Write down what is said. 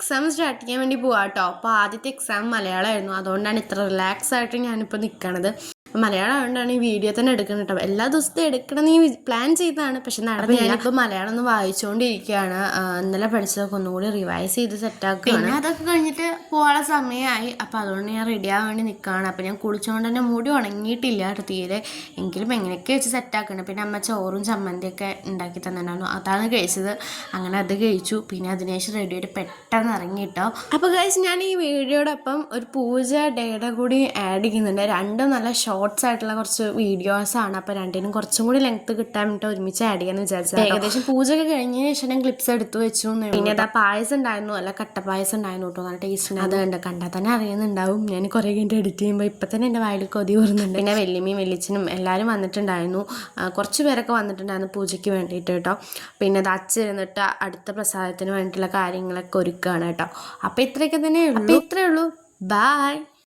Exam start ചെയ്യാൻ വേണ്ടി പോവാം കേട്ടോ. അപ്പോൾ ആദ്യത്തെ എക്സാം മലയാളമായിരുന്നു. അതുകൊണ്ടാണ് ഇത്ര റിലാക്സ് ആയിട്ട് ഞാനിപ്പോൾ നിൽക്കണത്. മലയാളം ആയതുകൊണ്ടാണ് ഈ വീഡിയോ തന്നെ എടുക്കുന്നത് കേട്ടോ. എല്ലാ ദിവസവും എടുക്കണം നീ പ്ലാൻ ചെയ്തതാണ്, പക്ഷെ നടന്നില്ല. ഞാനിപ്പോൾ മലയാളം ഒന്ന് വായിച്ചുകൊണ്ടിരിക്കുകയാണ്. ഇന്നലെ പഠിച്ചതൊക്കെ ഒന്നുകൂടി റിവൈസ് ചെയ്ത് സെറ്റാക്കുകയാണ്. പിന്നെ അതൊക്കെ കഴിഞ്ഞിട്ട് പോകാനുള്ള സമയമായി. അപ്പോൾ അതുകൊണ്ട് ഞാൻ റെഡി ആവാൻ വേണ്ടി നിൽക്കുകയാണ്. അപ്പോൾ ഞാൻ കുളിച്ചുകൊണ്ട് തന്നെ മുടി ഉണങ്ങിയിട്ടില്ല കേട്ടോ തീരെ. എങ്കിലും എങ്ങനെയൊക്കെ വെച്ച് സെറ്റാക്കണം. പിന്നെ അമ്മ ചോറും ചമ്മന്തിയൊക്കെ ഉണ്ടാക്കി തന്നിട്ടുണ്ടായിരുന്നു, അതാണ് കഴിച്ചത്. അങ്ങനെ അത് കഴിച്ചു. പിന്നെ അതിനുശേഷം റെഡിയായിട്ട് പെട്ടെന്ന് ഇറങ്ങി കേട്ടോ. അപ്പോൾ ഗൈസ്, ഞാൻ ഈ വീഡിയോടൊപ്പം ഒരു പൂജ ഡേയുടെ കൂടി ആഡ് ചെയ്യുന്നുണ്ട്. രണ്ടും നല്ല ഷോർട്സ് ആയിട്ടുള്ള കുറച്ച് വീഡിയോസാണ്. അപ്പോൾ രണ്ടിനും കുറച്ചും കൂടി ലെങ്ത് കിട്ടാൻ വേണ്ടിയിട്ട് ഒരുമിച്ച് ആഡ് ചെയ്യാന്ന് വിചാരിച്ചത്. ഏകദേശം പൂജയൊക്കെ കഴിഞ്ഞതിന് ശേഷം ഞാൻ ക്ലിപ്സ് എടുത്ത് വെച്ചു. പിന്നെ അതാ പായസം ഉണ്ടായിരുന്നു, അല്ല കട്ടപ്പായസം ഉണ്ടായിരുന്നു കേട്ടോ. നല്ല ടേസ്റ്റ്. അത് കണ്ടാൽ തന്നെ അറിയുന്നുണ്ടാവും. ഞാൻ കുറേ കഴിഞ്ഞിട്ട് എഡിറ്റ് ചെയ്യുമ്പോൾ ഇപ്പം തന്നെ എൻ്റെ വായിൽ കൊതി വരുന്നുണ്ട്. പിന്നെ വെല്ലിമ്മയും വെല്ലിച്ചനും എല്ലാവരും വന്നിട്ടുണ്ടായിരുന്നു. കുറച്ച് പേരൊക്കെ വന്നിട്ടുണ്ടായിരുന്നു പൂജയ്ക്ക് വേണ്ടിയിട്ട് കേട്ടോ. പിന്നെ അത് അച്ചിരുന്നിട്ട് അടുത്ത പ്രസാദത്തിന് വേണ്ടിയിട്ടുള്ള കാര്യങ്ങളൊക്കെ ഒരുക്കുകയാണ് കേട്ടോ. അപ്പോൾ ഇത്രയൊക്കെ തന്നെ ഉള്ളൂ. ബൈ.